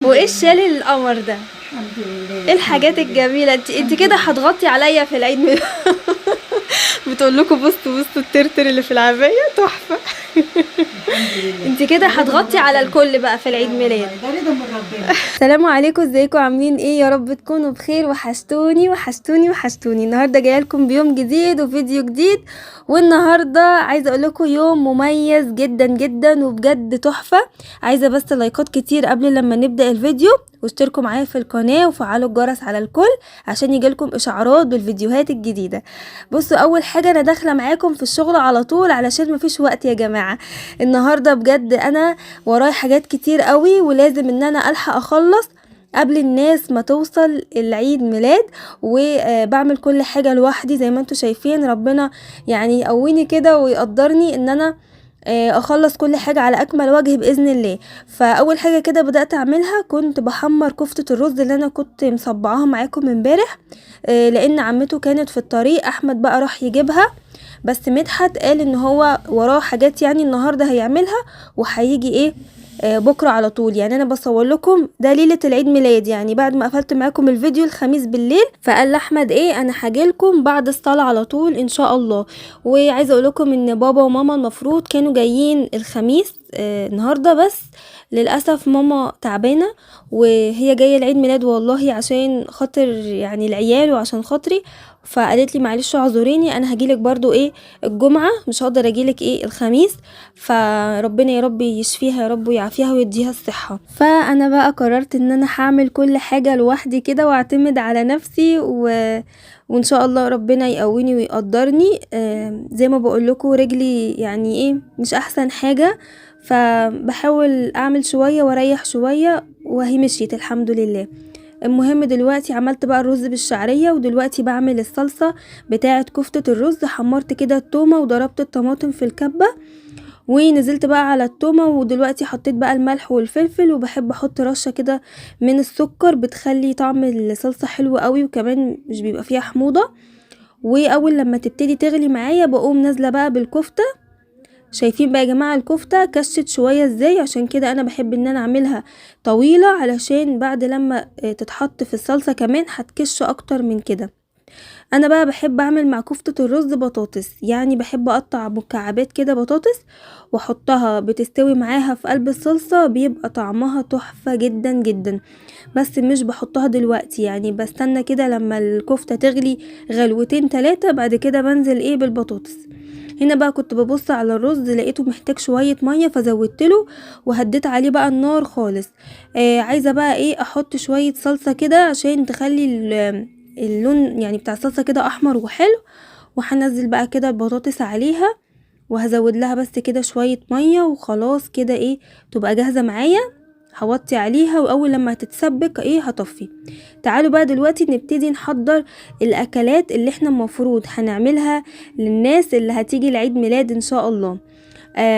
وايه الشال القمر ده؟ الحمد لله. ايه الحاجات الجميله؟ انت كده هتغطي عليا في العيد بتقول لكم بصوا الترتر اللي في العبايه تحفه. الحمد لله. انت كده هتغطي على الكل بقى في العيد ميلاد. ده رضا من ربنا. السلام عليكم، ازيكم عاملين ايه؟ يا رب تكونوا بخير. وحشتوني وحشتوني وحشتوني. النهارده جايه لكم بيوم جديد وفيديو جديد. والنهارده عايزه اقول لكم يوم مميز جدا جدا وبجد تحفه. عايزه بس لايكات كتير قبل لما نبدا الفيديو، واشتركوا معايا في القناه وفعلوا الجرس على الكل عشان يجيلكم اشعارات بالفيديوهات الجديده. بصوا، اول حاجه انا داخله معاكم في الشغل على طول علشان مفيش وقت يا جماعه. النهارده بجد انا وراي حاجات كتير قوي ولازم ان انا الحق اخلص قبل الناس ما توصل العيد ميلاد. وبعمل كل حاجة لوحدي زي ما انتوا شايفين. ربنا يعني يقويني كده ويقدرني ان انا اخلص كل حاجة على اكمل وجه باذن الله. فاول حاجة كده بدأت اعملها، كنت بحمر كفتة الرز اللي انا كنت مصبعاها معاكم امبارح، لان عمته كانت في الطريق. احمد بقى راح يجيبها، بس مدحت قال ان هو وراه حاجات يعني النهارده هيعملها وهيجي ايه بكره على طول. يعني انا بصور لكم ده ليله العيد ميلاد، يعني بعد ما قفلت معاكم الفيديو الخميس بالليل، فقال لاحمد ايه انا هاجيلكم بعد الصلاه على طول ان شاء الله. وعايزه اقول لكم ان بابا وماما المفروض كانوا جايين الخميس النهارده، بس للاسف ماما تعبانه وهي جايه العيد ميلاد والله عشان خاطر يعني العيال وعشان خاطري. فقالت لي معلش اعذريني، انا هجيلك برضو ايه الجمعه، مش هقدر اجيلك ايه الخميس. فربنا يا رب يشفيها يا رب ويعافيها ويديها الصحه. فانا بقى قررت ان انا هعمل كل حاجه لوحدي كده واعتمد على نفسي وان شاء الله ربنا يقويني ويقدرني. زي ما بقول لكم رجلي يعني ايه مش احسن حاجه، فبحاول اعمل شويه واريح شويه وهي مشيت الحمد لله. المهم دلوقتي عملت بقى الرز بالشعرية، ودلوقتي بعمل الصلصة بتاعة كفتة الرز. حمرت كده التومة وضربت الطماطم في الكبة ونزلت بقى على التومة، ودلوقتي حطيت بقى الملح والفلفل، وبحب احط رشة كده من السكر بتخلي طعم الصلصة حلو قوي وكمان مش بيبقى فيها حموضة. واول لما تبتدي تغلي معايا بقوم نازلة بقى بالكفتة. شايفين بقى يا جماعة الكفتة كشت شوية ازاي؟ عشان كده انا بحب ان انا اعملها طويلة علشان بعد لما تتحط في الصلصة كمان هتكش اكتر من كده. انا بقى بحب اعمل مع كفتة الرز بطاطس، يعني بحب اقطع مكعبات كده بطاطس واحطها بتستوي معاها في قلب الصلصة، بيبقى طعمها تحفة جدا جدا. بس مش بحطها دلوقتي، يعني بستنى كده لما الكفتة تغلي غلوتين 3، بعد كده بنزل ايه بالبطاطس. هنا بقى كنت ببص على الرز لقيته محتاج شوية مية فزودتله وهديت عليه بقى النار خالص. عايزة بقى ايه احط شوية صلصة كده عشان تخلي اللون يعني بتاع الصلصة كده احمر وحلو. وهنزل بقى كده البطاطس عليها وهزود لها بس كده شوية مية وخلاص كده ايه تبقى جاهزة معايا. هوطي عليها واول لما هتتسبك ايه هطفي. تعالوا بقى دلوقتي نبتدي نحضر الاكلات اللي احنا المفروض هنعملها للناس اللي هتيجي العيد ميلاد ان شاء الله.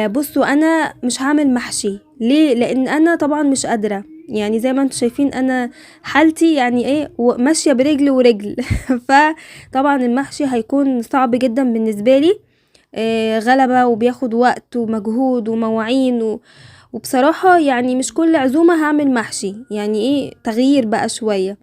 بصوا انا مش هعمل محشي ليه؟ لان انا طبعا مش قادرة، يعني زي ما انتم شايفين انا حالتي يعني ايه ماشية برجل ورجل فطبعا المحشي هيكون صعب جدا بالنسبة لي، غلبة وبياخد وقت ومجهود ومواعين وبصراحة يعني مش كل عزومة هعمل محشي، يعني ايه تغيير بقى شوية.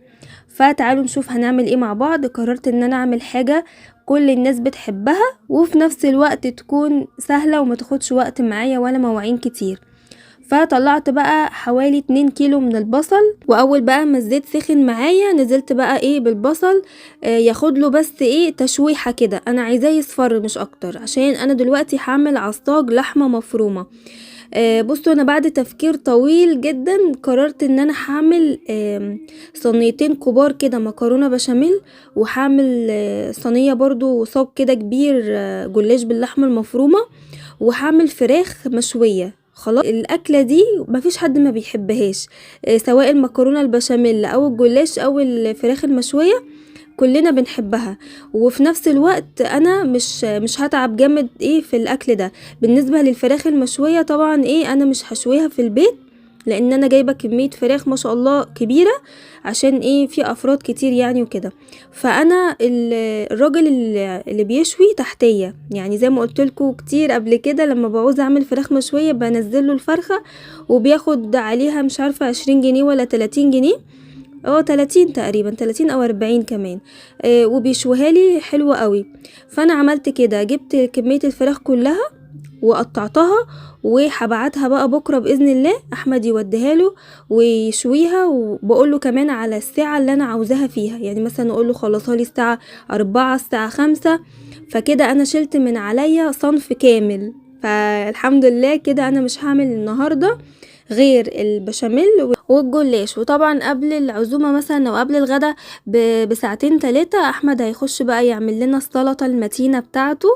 فتعالوا نشوف هنعمل ايه مع بعض. قررت ان انا اعمل حاجة كل الناس بتحبها وفي نفس الوقت تكون سهلة وما تاخدش وقت معايا ولا مواعين كتير. فطلعت بقى حوالي 2 كيلو من البصل، واول بقى ما الزيت سخن معايا نزلت بقى ايه بالبصل ياخد له بس ايه تشويحة كده. انا عايزاه يصفر مش اكتر عشان انا دلوقتي هعمل عصاج لحمة مفرومة. بصوا انا بعد تفكير طويل جدا قررت ان انا هعمل صينيتين كبار كده مكرونة بشاميل، وهعمل صينية برضو صاج كده كبير جلاش باللحمة المفرومة، وهعمل فراخ مشوية. خلاص الاكله دي مفيش حد ما بيحبهاش، سواء المكرونه البشاميل او الجلاش او الفراخ المشويه كلنا بنحبها. وفي نفس الوقت انا مش هتعب جامد ايه في الاكل ده. بالنسبه للفراخ المشويه طبعا ايه انا مش هشويها في البيت لان انا جايبه كميه فراخ ما شاء الله كبيره، عشان ايه في افراد كتير يعني وكده. فانا الراجل اللي بيشوي تحتيه، يعني زي ما قلت لكم كتير قبل كده، لما بعوز اعمل فراخ مشويه بنزل له الفرخه وبياخد عليها مش عارفه 20 جنيه ولا 30 جنيه، 30 تقريبا، 30 او 40 كمان. وبيشوها لي حلوة قوي. فانا عملت كده، جبت كمية الفراخ كلها وقطعتها وهبعتها بقى بكرة بإذن الله، احمد يوديها له ويشويها، وبقول له كمان على الساعة اللي انا عاوزاها فيها، يعني مثلا اقول له خلصها لي الساعة 4 الساعة 5، فكده انا شلت من عليا صنف كامل. فالحمد لله كده انا مش هعمل النهاردة غير البشاميل والجلاش. وطبعا قبل العزومة مثلا او قبل الغدا بساعتين 3 احمد هيخش بقى يعمل لنا السلطة المتينة بتاعته.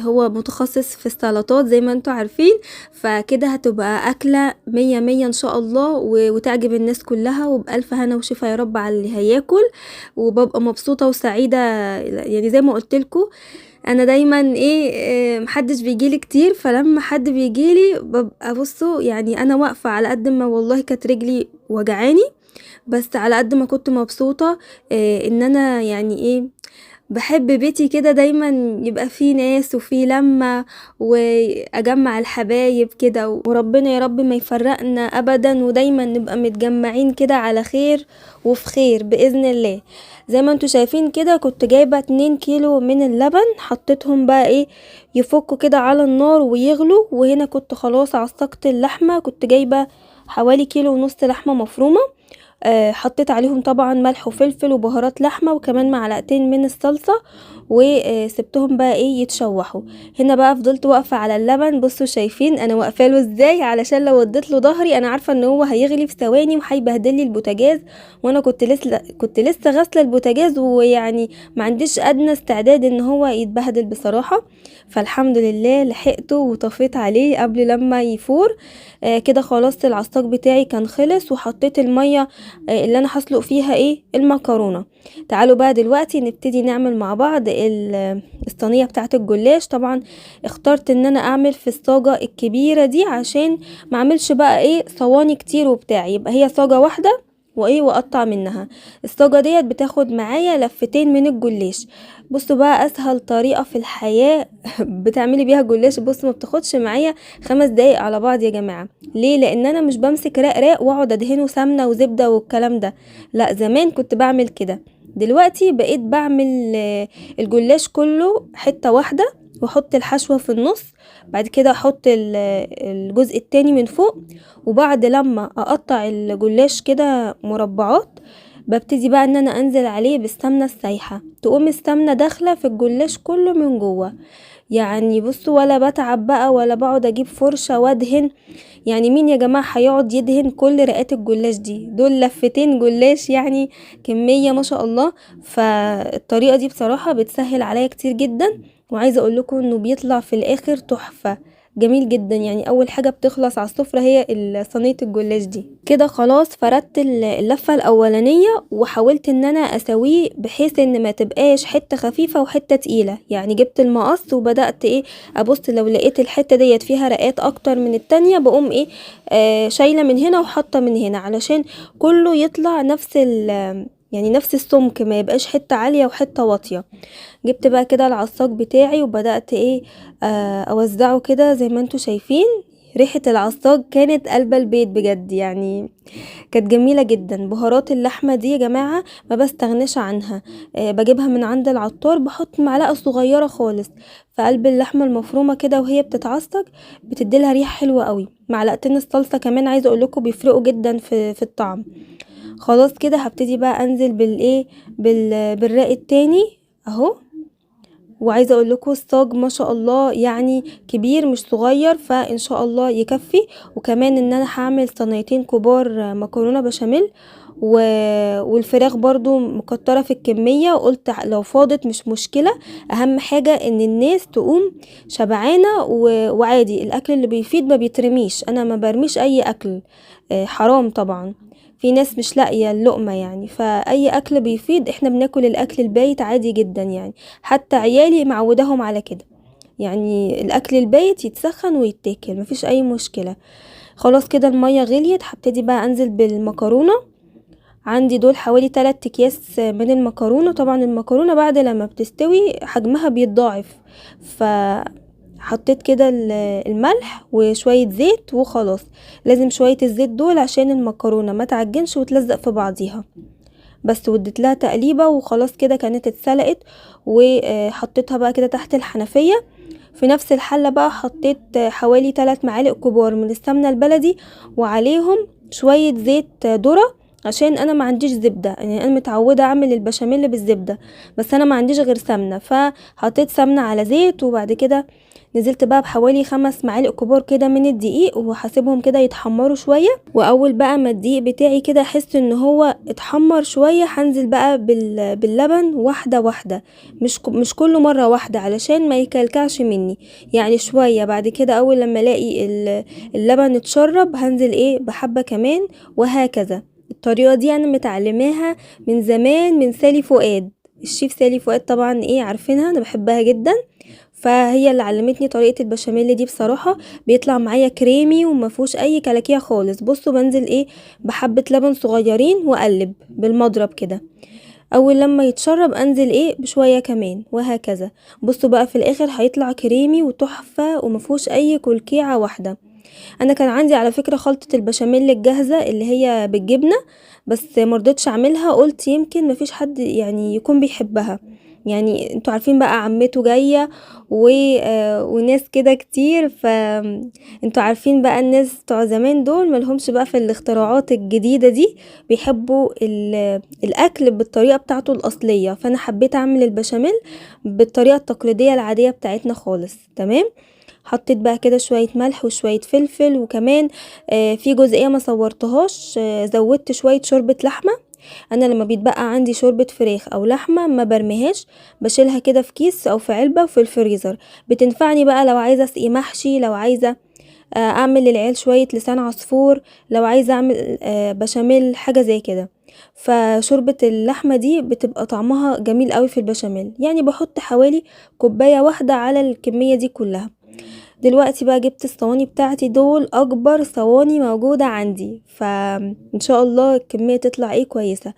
هو متخصص في السلطات زي ما انتوا عارفين، فكده هتبقى اكلة 100 ان شاء الله وتعجب الناس كلها، وبألف هنا وشفا يا رب على اللي هياكل. وببقى مبسوطة وسعيدة، يعني زي ما قلتلكوا انا دايما محدش بيجيلي كتير، فلما حد بيجيلي ببقى بصوا يعني انا واقفة على قد ما والله كانت رجلي وجعاني، بس على قد ما كنت مبسوطة ان انا يعني بحب بيتي كده دايما يبقى فيه ناس وفيه لمة، واجمع الحبايب كده، وربنا يا رب ما يفرقنا ابدا، ودايما نبقى متجمعين كده على خير وفي خير بإذن الله. زي ما انتوا شايفين كده كنت جايبة 2 كيلو من اللبن، حطيتهم بقى يفكوا كده على النار ويغلوا. وهنا كنت خلاص عصقت اللحمة، كنت جايبة حوالي 1.5 كيلو لحمة مفرومة. حطيت عليهم طبعا ملح وفلفل وبهارات لحمة، وكمان معلقتين من الصلصة، وسبتهم بقى يتشوحوا. هنا بقى فضلت واقفة على اللبن، بصوا شايفين انا واقفه له ازاي، علشان لو اديت له ظهري انا عارفة ان هو هيغلي في ثواني وهيبهدل لي البوتاجاز، وانا كنت لسه غاسله البوتاجاز، ويعني ما عنديش ادنى استعداد ان هو يتبهدل بصراحة. فالحمد لله لحقته وطفيت عليه قبل لما يفور. كده خلاص العصاق بتاعي كان خلص، وحطيت المية اللي انا هسلق فيها المكرونة. تعالوا بقى دلوقتي نبتدي نعمل مع بعض الصينية بتاعه الجلاش. طبعا اخترت ان انا اعمل في الصاجة الكبيرة دي، عشان ما اعملش بقى صواني كتير وبتاع، يبقى هي صاجة واحدة واقطع منها. الصاجة ديت بتاخد معايا لفتين من الجلاش. بصوا بقى اسهل طريقة في الحياة بتعملي بيها جلاش، بصوا ما بتاخدش معايا 5 دقايق على بعض يا جماعة. ليه؟ لان انا مش بمسك رق واقعد ادهنه سمنة وزبدة والكلام ده، لا زمان كنت بعمل كده. دلوقتي بقيت بعمل الجلاش كله حتة واحدة، واحط الحشوة في النص، بعد كده احط الجزء التاني من فوق، وبعد لما اقطع الجلاش كده مربعات ببتدي بقى ان انا انزل عليه بالسمنة السايحة، تقوم السمنة داخلة في الجلاش كله من جوه. يعني بصوا ولا بتعب بقى ولا بقعد اجيب فرشة وادهن. يعني مين يا جماعة هيقعد يدهن كل رقات الجلاش دي؟ دول لفتين جلاش يعني كمية ما شاء الله. فالطريقة دي بصراحة بتسهل عليا كتير جدا، وعايزة اقول لكم انه بيطلع في الاخر تحفة جميل جدا. يعني اول حاجة بتخلص على السفرة هي صينية الجلاش دي. كده خلاص فردت اللفة الاولانية، وحاولت ان انا اسويه بحيث ان ما تبقاش حتة خفيفة وحتة تقيلة. يعني جبت المقص وبدأت ابص لو لقيت الحتة ديت فيها رقات اكتر من التانية، بقوم شايلة من هنا وحاطة من هنا، علشان كله يطلع يعني نفس السمك، ما يبقاش حتة عالية وحتة واطية. جبت بقى كده العصاق بتاعي وبدأت اوزعه كده زي ما انتوا شايفين. ريحة العصاق كانت قلب البيت بجد، يعني كانت جميلة جدا. بهارات اللحمة دي يا جماعة ما بستغنش عنها، بجيبها من عند العطار، بحط معلقة صغيرة خالص في قلب اللحمة المفرومة كده وهي بتتعصق، بتديلها ريحة حلوة قوي. معلقتين الصلصة كمان عايزة اقولكم بيفرقوا جدا في الطعم. خلاص كده هبتدي بقى انزل بالرق التاني اهو. وعايزه اقول لكم الصاج ما شاء الله يعني كبير مش صغير، فان شاء الله يكفي. وكمان ان انا هعمل صينيتين كبار مكرونه بشاميل، والفراخ برضو مكتره في الكميه، وقلت لو فاضت مش مشكله، اهم حاجه ان الناس تقوم شبعانه. وعادي الاكل اللي بيفيد ما بيترميش، انا ما برميش اي اكل، حرام طبعا. في ناس مش لاقيه اللقمه يعني، فاي اكل بيفيد احنا بناكل الاكل البايت عادي جدا يعني. حتى عيالي معودهم على كده، يعني الاكل البايت يتسخن ويتاكل مفيش اي مشكله. خلاص كده المية غليت، هبتدي بقى انزل بالمكرونة. عندي دول حوالي 3 اكياس من المكرونة. طبعا المكرونة بعد لما بتستوي حجمها بيتضاعف، فحطيت كده الملح وشوية زيت وخلاص. لازم شوية الزيت دول عشان المكرونة ما تعجنش وتلزق في بعضيها بس. وديت لها تقليبة وخلاص كده كانت اتسلقت، وحطيتها بقى كده تحت الحنفية. في نفس الحلة بقى حطيت حوالي 3 معالق كبار من السمنة البلدي، وعليهم شوية زيت ذرة عشان انا ما عنديش زبدة. يعني انا متعودة اعمل البشاميل بالزبدة، بس انا ما عنديش غير سمنة، فحطيت سمنة على زيت. وبعد كده نزلت بقى بحوالي 5 معالق كبار كده من الدقيق، وهسيبهم كده يتحمروا شوية. واول بقى ما الدقيق بتاعي كده احس ان هو اتحمر شوية، هنزل بقى باللبن واحدة واحدة، مش كل مرة واحدة علشان ما يكلكعش مني. يعني شوية، بعد كده اول لما الاقي اللبن اتشرب هنزل بحبة كمان، وهكذا. الطريقة دي انا متعلماها من زمان من سالي فؤاد، الشيف سالي فؤاد. طبعا عارفينها، انا بحبها جدا، فهي اللي علمتني طريقة البشاميل دي. بصراحة بيطلع معايا كريمي ومفهوش اي كلاكيع خالص. بصوا بنزل بحبة لبن صغيرين واقلب بالمضرب كده. اول لما يتشرب انزل بشوية كمان، وهكذا. بصوا بقى في الاخر هيطلع كريمي وتحفة ومفهوش اي كلكيعة واحدة. انا كان عندي على فكرة خلطة البشاميل الجاهزة اللي هي بالجبنة، بس مرضتش اعملها، قلت يمكن مفيش حد يعني يكون بيحبها. يعني انتوا عارفين بقى عمته جاية وناس كده كتير، انتوا عارفين بقى الناس بتوع زمان دول ملهمش بقى في الاختراعات الجديدة دي، بيحبوا الاكل بالطريقة بتاعته الاصلية. فانا حبيت اعمل البشاميل بالطريقة التقليدية العادية بتاعتنا خالص. تمام. حطيت بقى كده شوية ملح وشوية فلفل، وكمان في جزئية ما صورتهاش، زودت شوية شوربة لحمة. انا لما بيتبقى عندي شوربة فراخ او لحمة ما برميهاش، بشيلها كده في كيس او في علبة وفي الفريزر. بتنفعني بقى لو عايزة اسقي محشي، لو عايزة اعمل للعيال شوية لسان عصفور، لو عايزة اعمل بشاميل، حاجة زي كده. فشوربة اللحمة دي بتبقى طعمها جميل قوي في البشاميل. يعني بحط حوالي كوباية واحدة على الكمية دي كلها. دلوقتي بقى جبت الصواني بتاعتي، دول اكبر صواني موجودة عندي، فان شاء الله الكمية تطلع كويسة.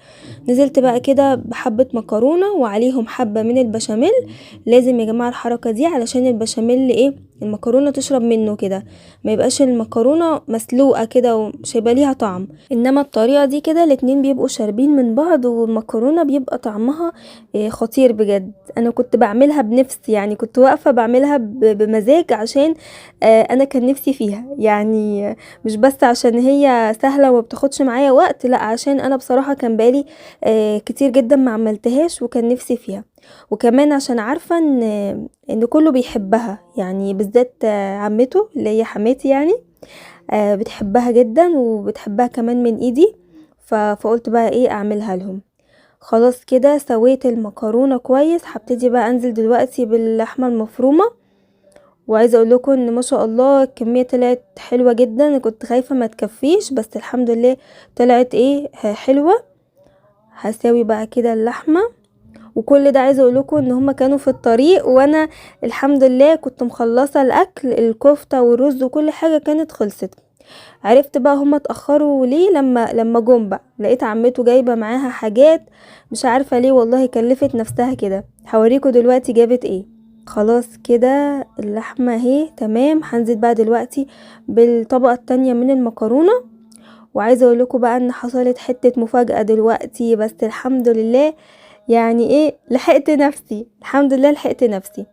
نزلت بقى كده بحبة مكرونة وعليهم حبة من البشاميل. لازم يا جماعة الحركة دي علشان البشاميل المكرونة تشرب منه كده، ما يبقاش المكرونة مسلوقة كده ومش هيبقى ليها طعم. انما الطريقة دي كده الاتنين بيبقوا شاربين من بعض، والمكرونة بيبقى طعمها خطير بجد. انا كنت بعملها بنفسي، يعني كنت واقفة بعملها بمزاج، عشان انا كان نفسي فيها. يعني مش بس عشان هي سهلة وما بتاخدش معايا وقت، لا، عشان انا بصراحة كان بالي كتير جدا ما عملتهاش وكان نفسي فيها. وكمان عشان عارفة ان كله بيحبها، يعني بالذات عمته اللي هي حماتي، يعني بتحبها جدا وبتحبها كمان من ايدي. فقلت بقى اعملها لهم. خلاص كده سويت المكرونة كويس، هبتدي بقى انزل دلوقتي باللحمة المفرومة. وعايزه اقول لكم ان ما شاء الله الكميه طلعت حلوه جدا. كنت خايفه ما تكفيش، بس الحمد لله طلعت حلوه. هساوي بقى كده اللحمه. وكل ده عايزه اقول لكم ان هما كانوا في الطريق، وانا الحمد لله كنت مخلصه الاكل، الكفته والرز وكل حاجه كانت خلصت. عرفت بقى هما اتاخروا ليه لما جم بقى، لقيت عمته جايبه معاها حاجات مش عارفه ليه، والله كلفت نفسها كده. هوريكم دلوقتي جابت خلاص كده اللحمة اهي تمام. هنزل بقى دلوقتي بالطبقة التانية من المكرونة. وعايزة اقول لكم بقى ان حصلت حتة مفاجأة دلوقتي، بس الحمد لله. يعني لحقت نفسي، الحمد لله لحقت نفسي.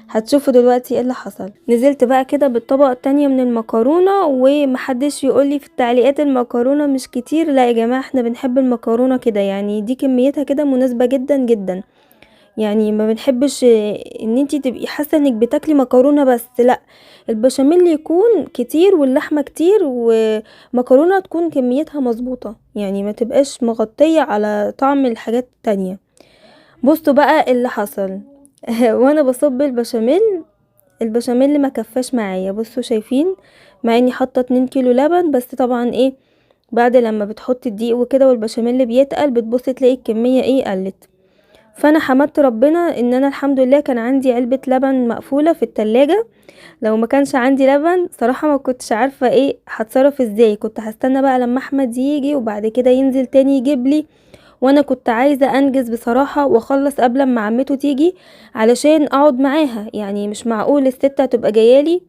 هتشوفوا دلوقتي ايه اللي حصل. نزلت بقى كده بالطبقة التانية من المكرونة، ومحدش يقولي في التعليقات المكرونة مش كتير، لا يا جماعة احنا بنحب المكرونة كده، يعني دي كميتها كده مناسبة جدا جدا. يعني ما بنحبش ان انتي تبقي حاسه انك بتاكلي مكرونه بس، لا، البشاميل يكون كتير واللحمه كتير، ومكرونه تكون كميتها مظبوطه، يعني ما تبقاش مغطيه على طعم الحاجات التانية. بصوا بقى اللي حصل وانا بصب البشاميل ما كفاش معايا. بصوا شايفين، مع اني حاطه 2 كيلو لبن، بس طبعا بعد لما بتحطي الدقيق وكده والبشاميل بيتقل، بتبصي تلاقي الكميه قلت. فانا حمدت ربنا ان انا الحمد لله كان عندي علبة لبن مقفولة في التلاجة. لو ما كانش عندي لبن صراحة ما كنتش عارفة ايه هتصرف ازاي، كنت هستنى بقى لما احمد يجي وبعد كده ينزل تاني يجيب لي، وانا كنت عايزة انجز بصراحة واخلص قبل ما عمته تيجي علشان اقعد معاها. يعني مش معقول الست هتبقى جايالي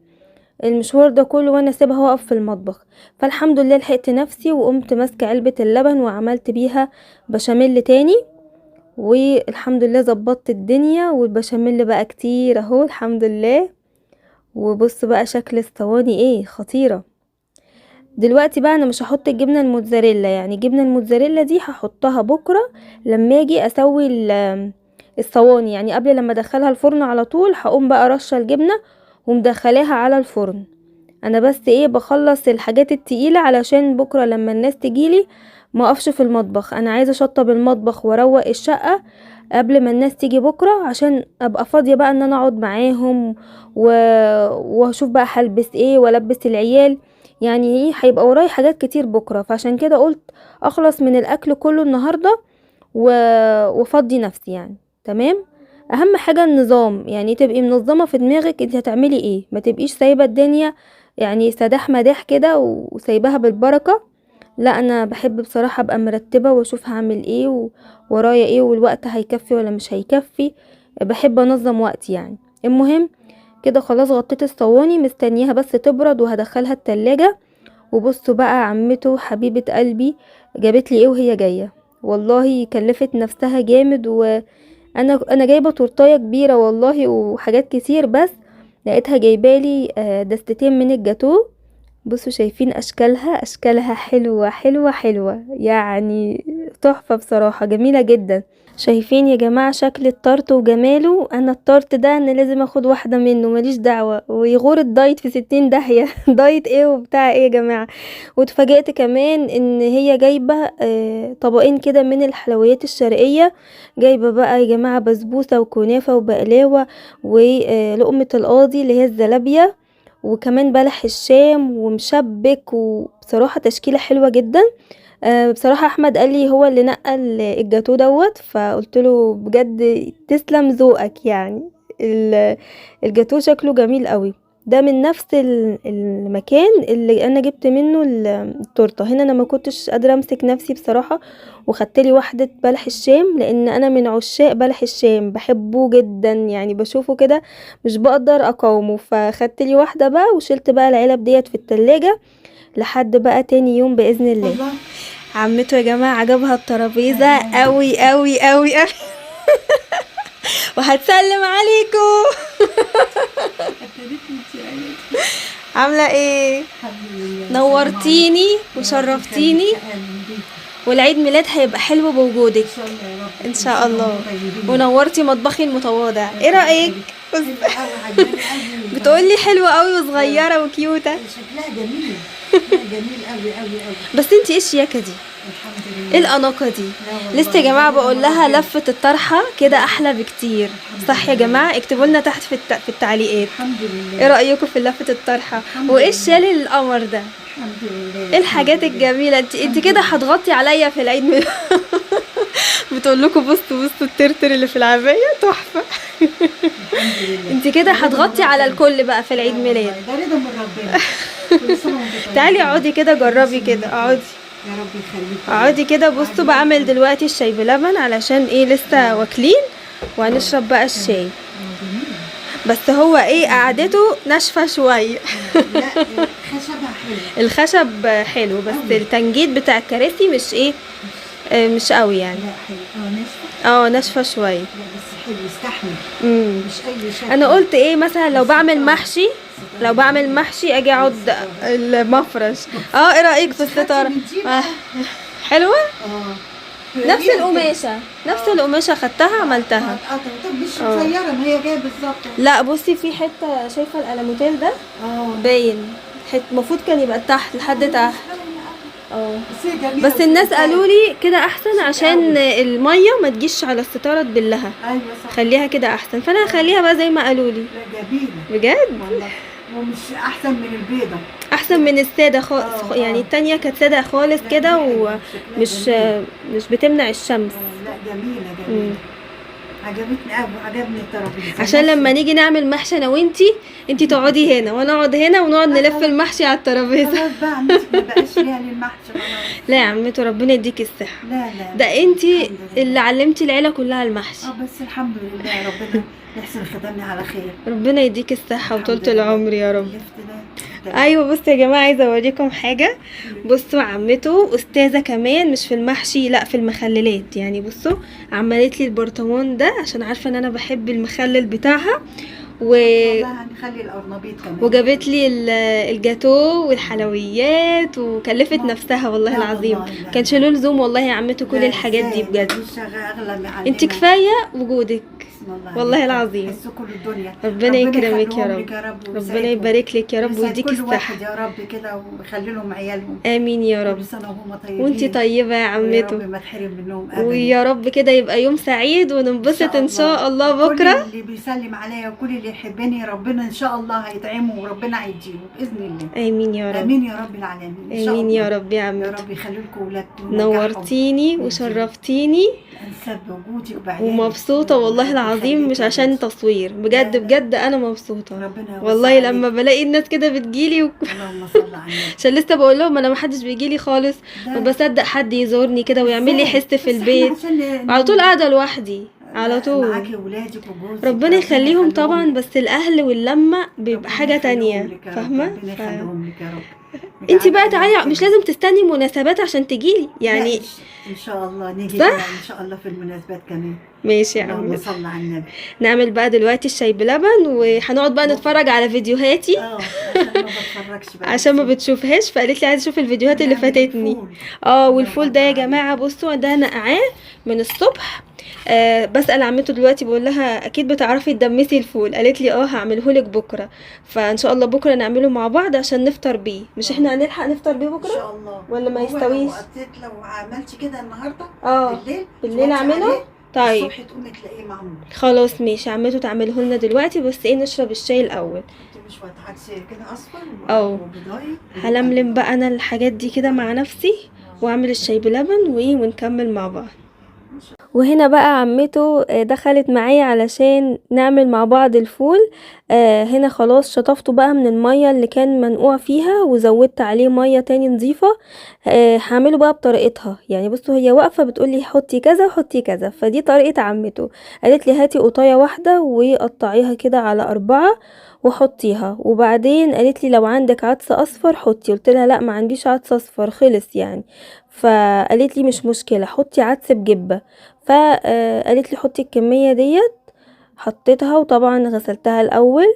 المشوار ده كله وانا اسيبها واقف في المطبخ. فالحمد لله لحقت نفسي وقمت ماسكه علبة اللبن وعملت بيها بشاميل تاني، والحمد لله ظبطت الدنيا، والبشاميل بقى كتير اهو الحمد لله. وبص بقى شكل الصواني ايه خطيرة. دلوقتي بقى انا مش هحط الجبنة الموتزاريلا، يعني الجبنة الموتزاريلا دي هحطها بكرة لما اجي اسوي الصواني، يعني قبل لما ادخلها الفرن على طول هقوم بقى رشة الجبنة ومدخلاها على الفرن. انا بس ايه بخلص الحاجات التقيلة علشان بكرة لما الناس تجيلي ما اقفش في المطبخ. انا عايزة اشطب المطبخ واروق الشقة قبل ما الناس تيجي بكرة عشان ابقى فاضية بقى ان انا اقعد معاهم واشوف بقى هلبس ايه والبس العيال. يعني ايه هيبقى وراي حاجات كتير بكرة، فعشان كده قلت اخلص من الاكل كله النهاردة وافضي نفسي يعني. تمام. اهم حاجة النظام، يعني تبقي منظمة في دماغك انت هتعملي ايه، ما تبقيش سايبة الدنيا يعني سداح مداح كده وسايباها بالبركة. لا انا بحب بصراحة ابقى مرتبة واشوف هعمل ايه ورايا ايه والوقت هيكفي ولا مش هيكفي. بحب انظم وقتي يعني. المهم كده خلاص غطيت الصواني مستنياها بس تبرد وهدخلها التلاجة. وبصوا بقى عمته حبيبة قلبي جابت لي ايه وهي جاية، والله كلفت نفسها جامد. وانا جايبة تورتاية كبيرة والله وحاجات كتير، بس لقيتها جايبالي دستتين من الجاتو. بصوا شايفين اشكالها حلوة حلوة حلوة يعني تحفة بصراحة جميلة جدا. شايفين يا جماعة شكل الطرط وجماله، انا الطرط ده انا لازم اخد واحدة منه ماليش دعوة، ويغور الدايت في 60 داهية دايت ايه وبتاع ايه يا جماعة. واتفاجئت كمان ان هي جايبة طبقين كده من الحلويات الشرقية، جايبة بقى يا جماعة بسبوسة وكنافة وبقلاوة ولقمة القاضي اللي هي الزلابية، وكمان بلح الشام ومشبك، وبصراحة تشكيلة حلوة جدا. بصراحة احمد قال لي هو اللي نقل الجاتو دوت، فقلت له بجد تسلم ذوقك يعني. الجاتو شكله جميل قوي. ده من نفس المكان اللي انا جبت منه التورته. هنا انا ما كنتش قادره امسك نفسي بصراحه وخدت لي واحده بلح الشام، لان انا من عشاق بلح الشام بحبه جدا يعني بشوفه كده مش بقدر اقاومه. فخدت لي واحده بقى وشلت بقى العلب ديت في التلاجة لحد بقى تاني يوم باذن الله. عمته يا جماعه عجبها الترابيزه قوي قوي قوي قوي وهتسلم عليكم عامله ايه؟ نورتيني وشرفتيني، والعيد ميلاد هيبقى حلو بوجودك ان شاء الله. ونورتي مطبخي المتواضع. ايه رايك؟ بتقولي حلوه قوي وصغيره وكيوته. شكلها جميل جميل قوي قوي قوي. بس انتي ايه الشياكه دي؟ الحمد لله. ايه الاناقه دي؟ لسه يا جماعه بقول لها لفه الطرحه كده احلى بكتير. صح يا جماعه؟ اكتبوا لنا تحت في التعليقات الحمد لله. ايه رايكم في لفه الطرحه وايه الشال القمر ده. الحمد لله. ايه الحاجات الجميله. انت كده هتغطي عليا في العيد ميلاد بتقول لكم بصوا الترتر اللي في العبايه تحفه انت كده هتغطي على الكل بقى في العيد ميلاد. ده رضا من ربنا. كل سنة وانت طيبة. تعالي اقعدي كده جربي كده اقعدي يا رب يخليك. اقعدي كده. بصوا بعمل دلوقتي الشاي بلبن علشان ايه لسه واكلين وهنشرب بقى الشاي. بس هو ايه قعدته ناشفه شويه لا خشبها حلو. الخشب حلو بس التنجيد بتاع الكراسي مش ايه مش قوي يعني. لا حلو. ناشفة. ناشفه شويه. لا بس حلو يستحمل. مش اي شكل. انا قلت ايه مثلا لو بعمل محشي اجي اقعد المفرش. ايه رايك في الستاره؟ حلوه. نفس القماشه خدتها عملتها. طب مش صغيره ما هي جايه بالظبط. لا بصي في حته شايفه الالموتيل ده باين المفروض كان يبقى تحت لحد تحت. بس الناس قالوا لي كده احسن عشان الميه ما تجيش على الستاره تبلها. ايوه صح. خليها كده احسن، فانا هخليها بقى زي ما قالوا لي. جميله بجد والله. ومش احسن من البيضه. احسن من الساده خالص. يعني التانية كانت ساده خالص كده ومش مش بتمنع الشمس. لا جميله جميله. عجبتني قوي وعجبني الترابيزه عشان لما نيجي نعمل محشي انا وانتي تقعدي هنا وانا اقعد هنا ونقعد نلف المحشي على الترابيزه. خلاص بقى عمتك ما بقاش ليها للمحشي خلاص. لا يا عمته ربنا يديكي الصحه. لا لا ده انتي الحمد لله. اللي علمتي العيله كلها المحشي. بس الحمد لله ربنا يحسن ختامنا على خير. ربنا يديك الصحه الحمد وطولة لله. العمر يا رب. اللفت ده ايوه بصوا يا جماعه عايزه اوريكم حاجه. بصوا عمته استاذه كمان مش في المحشي لا في المخللات. يعني بصوا عملت لي البرطمان ده عشان عارفه ان انا بحب المخلل بتاعها والله هنخلي القرنبيط كمان. وجابت لي الجاتو والحلويات وكلفت نفسها والله العظيم. كانش له لزوم والله يا عمته كل الحاجات دي بجد. انت كفايه وجودك والله العظيم. ربنا يكرمك يا رب. ربنا يبارك لك يا رب ويديك الصحه يا رب كده ويخلي لهم عيالهم. امين يا رب. وانتي طيبه يا عمته. يا رب ما تحرم منهم ابدا. ويا رب كده يبقى يوم سعيد وننبسط ان شاء الله بكره. كل اللي بيسلم عليا وكل اللي يحبني ربنا ان شاء الله هيدعمه وربنا هيديله باذن الله. امين يا رب. امين يا رب العالمين. ان شاء امين الله. يا رب يا عمتي. يا رب يخلي لكم اولادكم. نورتيني وشرفتيني انسى بوجودك وبعدين. ومبسوطه والله العظيم مش عشان تصوير بجد بجد انا مبسوطه ربنا والله لما بلاقي الناس كده بتجيلي اللهم صل على النبي. عشان لسه بقول لهم انا ما حدش بيجيلي خالص ما بصدق حد يزورني كده ويعمل لي حس في البيت على طول قاعده لوحدي على طول. معاكي ولادك وجوزك ربنا يخليهم طبعا بس الاهل واللمه بيبقى حاجه تانية فاهمه. ربنا يخليهم لك يا رب. انتي بقى تعالي مش لازم تستني مناسبات عشان تجيلي يعني. ان شاء الله نيجي ان شاء الله في المناسبات كمان. ماشي يا عم. اللهم صل على النبي. نعمل بقى دلوقتي الشاي بلبن وهنقعد بقى نتفرج على فيديوهاتي عشان ما بتفرجش بقى عشان ما بتشوفهاش فقالت لي عايزه اشوف الفيديوهات اللي فاتتني. والفول ده يا جماعه بصوا ده نقعاه من الصبح. بسأل عمته دلوقتي بقول لها اكيد بتعرفي تدمسي الفول. قالت لي هعمله لك بكره. فان شاء الله بكره نعمله مع بعض عشان نفطر بيه. مش احنا هنلحق نفطر بيه بكره ان شاء الله ولا ما يستويش؟ لو عملتي كده النهارده بالليل اعمله. طيب الصبح تقومي تلاقيه معمول. خلاص ماشي عمته تعمله لنا دلوقتي بس نشرب الشاي الاول. شويه عدس كده اصفر وبيضاي. هلملم بقى انا الحاجات دي كده مع نفسي واعمل الشاي بلبن ونكمل مع بعض. وهنا بقى عمته دخلت معايا علشان نعمل مع بعض الفول. هنا خلاص شطفته بقى من المية اللي كان منقوع فيها وزودت عليه مية تاني نظيفة. هعمله بقى بطريقتها. يعني بصوا هي واقفة بتقولي حطي كذا وحطي كذا فدي طريقة عمته. قالت لي هاتي قطاية واحدة وقطعيها كده على 4 وحطيها. وبعدين قالت لي لو عندك عدس اصفر حطي. قلت لها لا ما عنديش عدس اصفر خلص يعني. فقالت لي مش مشكلة حطي عدس بجبة. فقالت لي حطي الكمية ديت. حطيتها وطبعا غسلتها الاول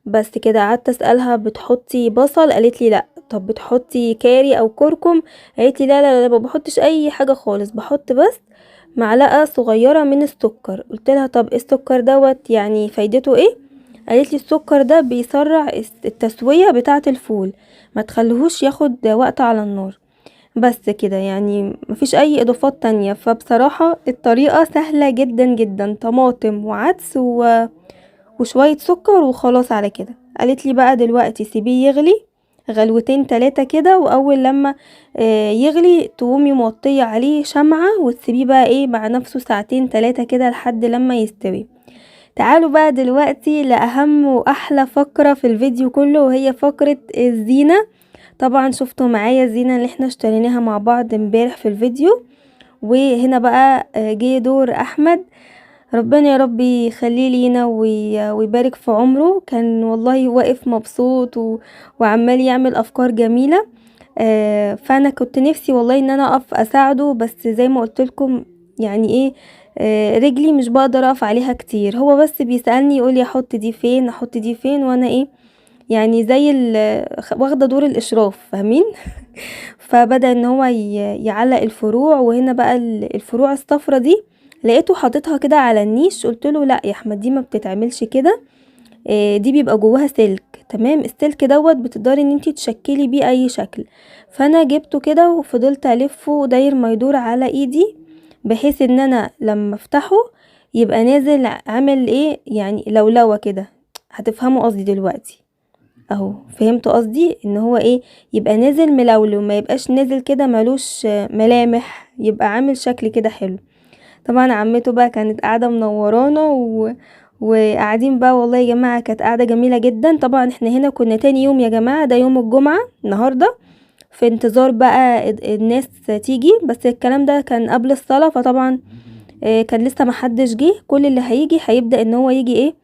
بس كده. قعدت اسالها بتحطي بصل؟ قالت لي لا. طب بتحطي كاري او كركم؟ قالت لي لا لا لا ما بحطش اي حاجه خالص بحط بس معلقه صغيره من السكر. قلت لها طب السكر دوت يعني فايدته ايه؟ قالت لي السكر ده بيسرع التسويه بتاعه الفول ما تخليهوش ياخد وقت على النار بس كده. يعني مفيش اي اضافات تانية. فبصراحه الطريقه سهله جدا جدا. طماطم وعدس وشويه سكر وخلاص على كده. قالت لي بقى دلوقتي سيبيه يغلي غلوتين 3 كده واول لما يغلي تقومي موطيه عليه شمعة وتسيبيه بقى مع نفسه 2 3 كده لحد لما يستوي. تعالوا بقى دلوقتي لأهم وأحلى فقرة في الفيديو كله وهي فقرة الزينة. طبعا شفتوا معايا الزينة اللي احنا اشتريناها مع بعض امبارح في الفيديو. وهنا بقى جه دور أحمد. ربنا يا رب يخليه لينا ويبارك في عمره. كان والله واقف مبسوط وعمال يعمل أفكار جميلة. فأنا كنت نفسي والله ان انا اقف اساعده بس زي ما قلت لكم يعني رجلي مش بقدر اقف عليها كتير. هو بس بيسألني يقولي احط دي فين احط دي فين وانا يعني زي واخده دور الاشراف فاهمين. فبدأ ان هو يعلق الفروع. وهنا بقى الفروع الصفرة دي لقيته حاططها كده على النيش. قلت له لا يا احمد دي ما بتتعملش كده. دي بيبقى جواها سلك تمام. السلك دوت بتقدري ان انتي تشكلي بيه اي شكل. فانا جبته كده وفضلت الفه داير ما يدور على ايدي بحيث ان انا لما افتحه يبقى نازل عامل يعني لولوة كده. هتفهموا قصدي دلوقتي اهو. فهمتوا قصدي ان هو يبقى نازل ملولو ما يبقاش نازل كده ملوش ملامح. يبقى عامل شكل كده حلو. طبعا عمته بقى كانت قاعدة منورانا وقاعدين بقى، والله يا جماعة كانت قاعدة جميلة جدا. طبعا احنا هنا كنا تاني يوم يا جماعة، ده يوم الجمعة النهاردة، في انتظار بقى الناس تيجي، بس الكلام ده كان قبل الصلاة، فطبعا كان لسه محدش جه. كل اللي هيجي هيبدأ ان هو يجي ايه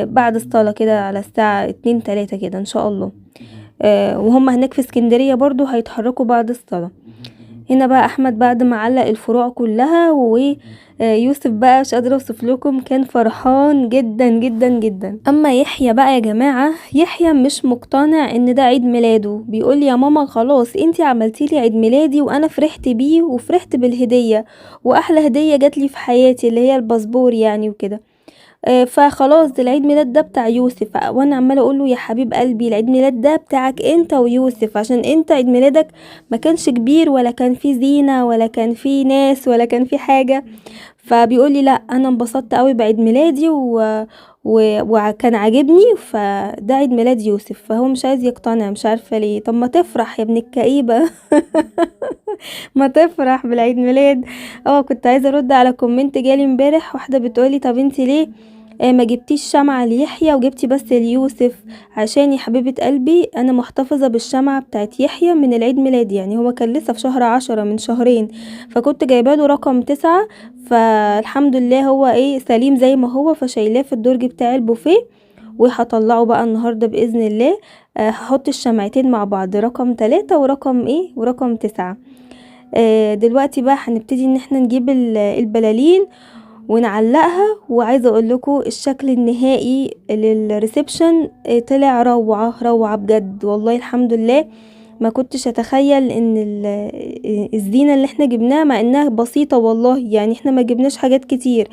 بعد الصلاة كده على الساعة 2-3 كده ان شاء الله. وهم هناك في اسكندرية برضو هيتحركوا بعد الصلاة. هنا بقى احمد بعد ما علق الفروع كلها، ويوسف بقى مش قادره اوصف لكم، كان فرحان جدا جدا جدا. اما يحيى بقى يا جماعه، يحيى مش مقتنع ان ده عيد ميلاده، بيقول لي يا ماما خلاص انتي عملتي لي عيد ميلادي وانا فرحت بيه وفرحت بالهديه، واحلى هديه جات لي في حياتي اللي هي الباسبور يعني وكده. فخلاص ده العيد ميلاد ده بتاع يوسف. وانا عماله اقول له يا حبيب قلبي العيد ميلاد ده بتاعك انت ويوسف، عشان انت عيد ميلادك ما كانش كبير ولا كان فيه زينه ولا كان فيه ناس ولا كان فيه حاجه. فبيقول لي لا انا انبسطت قوي بعيد ميلادي وكان عاجبني، فده عيد ميلاد يوسف. فهو مش عايز يقتنع، مش عارفه ليه. طب ما تفرح يا ابن الكئيبه ما تفرح بالعيد ميلاد. كنت عايزه ارد على كومنت جالي امبارح، واحده بتقولي طب انت ليه ما جبتيش شمعة ليحيى وجبتي بس ليوسف؟ عشان يا حبيبة قلبي انا محتفظة بالشمعة بتاعت يحيى من العيد ميلاد، يعني هو كان لسه في شهر 10 من شهرين، فكنت جايباله رقم 9، فالحمد لله هو سليم زي ما هو، فشايلاه في الدرج بتاع البوفيه، وهطلعه بقى النهاردة بإذن الله. هحط الشمعتين مع بعض، رقم 3 ورقم 9. دلوقتي بقى هنبتدي ان احنا نجيب البلالين ونعلقها. وعايزه اقول لكم الشكل النهائي للريسبشن طلع روعه بجد، والله الحمد لله. ما كنتش اتخيل ان الزينه اللي احنا جبناها، مع انها بسيطه والله، يعني احنا ما جبناش حاجات كتير،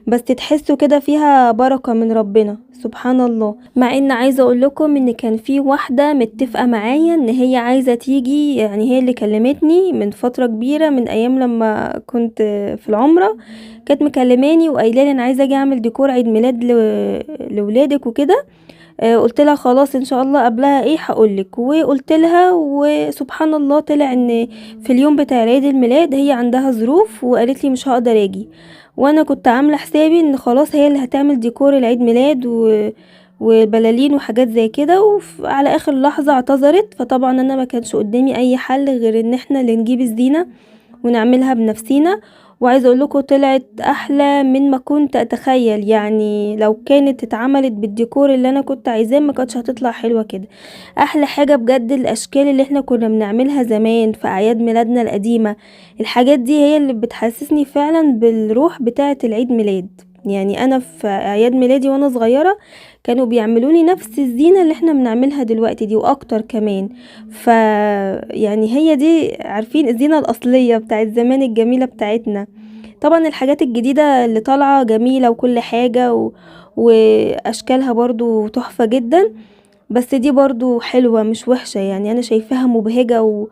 بس تحسوا كده فيها بركه من ربنا سبحان الله. مع ان عايزه اقول لكم ان كان في واحده متفقه معايا ان هي عايزه تيجي، يعني هي اللي كلمتني من فتره كبيره، من ايام لما كنت في العمره، كانت مكلماني وقايله لي انا عايزه اجي اعمل ديكور عيد ميلاد لولادك وكده. قلت لها خلاص ان شاء الله قبلها هقولك. وقلت لها، وسبحان الله طلع ان في اليوم بتاع عيد الميلاد هي عندها ظروف وقالت لي مش هقدر اجي. وانا كنت عامله حسابي ان خلاص هي اللي هتعمل ديكور العيد ميلاد وبلالين وحاجات زي كده، وعلى اخر لحظه اعتذرت. فطبعا انا ما كانش قدامي اي حل غير ان احنا اللي نجيب الزينه ونعملها بنفسينا. وعايزه اقول لكم طلعت احلى من ما كنت اتخيل، يعني لو كانت اتعملت بالديكور اللي انا كنت عايزاه ما كانتش هتطلع حلوه كده. احلى حاجه بجد الاشكال اللي احنا كنا بنعملها زمان في اعياد ميلادنا القديمه، الحاجات دي هي اللي بتحسسني فعلا بالروح بتاعه العيد ميلاد. يعني انا في اعياد ميلادي وانا صغيره كانوا بيعملوا لي نفس الزينه اللي احنا بنعملها دلوقتي دي واكتر كمان. يعني هي دي، عارفين، الزينه الاصليه بتاعت زمان الجميله بتاعتنا. طبعا الحاجات الجديده اللي طالعه جميله وكل حاجه واشكالها برضو تحفه جدا، بس دي برضو حلوه مش وحشه، يعني انا شايفاها مبهجه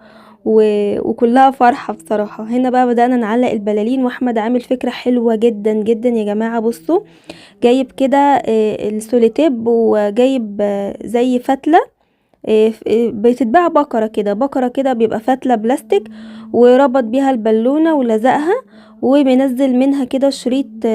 وكلها فرحه بصراحه. هنا بقى بدأنا نعلق البلالين، واحمد عامل فكره حلوه جدا جدا يا جماعه. بصوا جايب كده السوليتيب، وجايب زي فتله بتتباع بكرة كده بيبقى فتلة بلاستيك، وربط بيها البالونة ولزقها، وبينزل منها كده شريط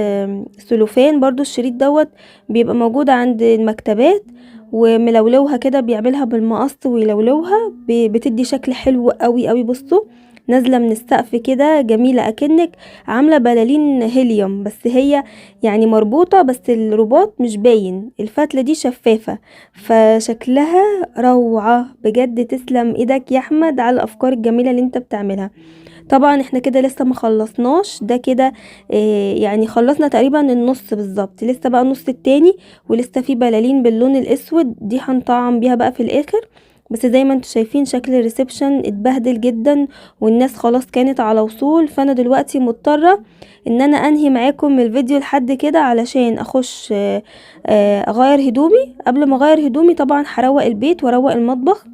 سلوفان. برضو الشريط دوت بيبقى موجود عند المكتبات، وملولوها كده بيعملها بالمقص ويلولوها، بتدي شكل حلو قوي قوي. بصوا نازله من السقف كده جميله، اكنك عامله بلالين هيليوم، بس هي يعني مربوطه بس الرباط مش باين، الفتله دي شفافه، فشكلها روعه بجد. تسلم ايدك يا احمد على الافكار الجميله اللي انت بتعملها. طبعا احنا كده لسه ما خلصناش ده كده، يعني خلصنا تقريبا النص بالظبط، لسه بقى النص التاني، ولسه في بلالين باللون الاسود دي هنطعم بيها بقى في الاخر. بس زي ما انتوا شايفين شكل الريسبشن اتبهدل جدا، والناس خلاص كانت على وصول. فانا دلوقتي مضطرة ان انا انهي معاكم الفيديو لحد كده، علشان اخش اغير هدومي. قبل ما اغير هدومي طبعا هروق البيت واروق المطبخ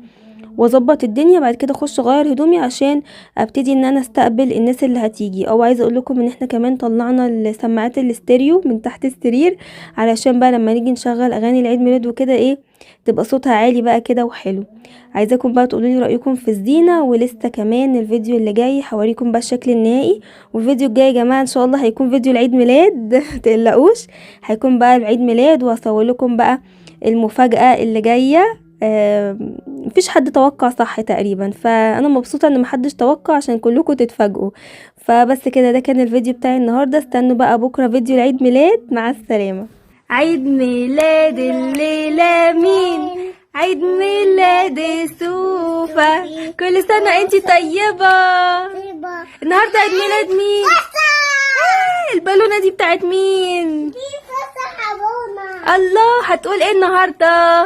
واظبط الدنيا، بعد كده اخش اغير هدومي عشان ابتدي ان انا استقبل الناس اللي هتيجي. او عايزه اقول لكم ان احنا كمان طلعنا السماعات الاستيريو من تحت السرير، علشان بقى لما نيجي نشغل اغاني العيد ميلاد وكده تبقى صوتها عالي بقى كده وحلو. عايزاكم بقى تقولوا لي رايكم في الزينه. ولسه كمان الفيديو اللي جاي هوريكم بقى الشكل النهائي. والفيديو الجاي يا جماعه ان شاء الله هيكون فيديو العيد ميلاد متقلقوش، هيكون بقى العيد ميلاد، وهصور لكم بقى المفاجاه اللي جايه. مفيش حد توقع صح تقريبا، فانا مبسوطه ان محدش توقع عشان كلكم تتفاجئوا. فبس كده، ده كان الفيديو بتاعي النهارده. استنوا بقى بكره فيديو العيد ميلاد. مع السلامه. عيد ميلاد الليله مين؟ عيد ميلاد سوفا. كل سنه انتي طيبه. النهارده عيد ميلاد مين؟ البالونه دي بتاعت مين؟ الله، هتقول ايه النهارده؟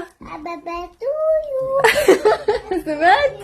سمعت؟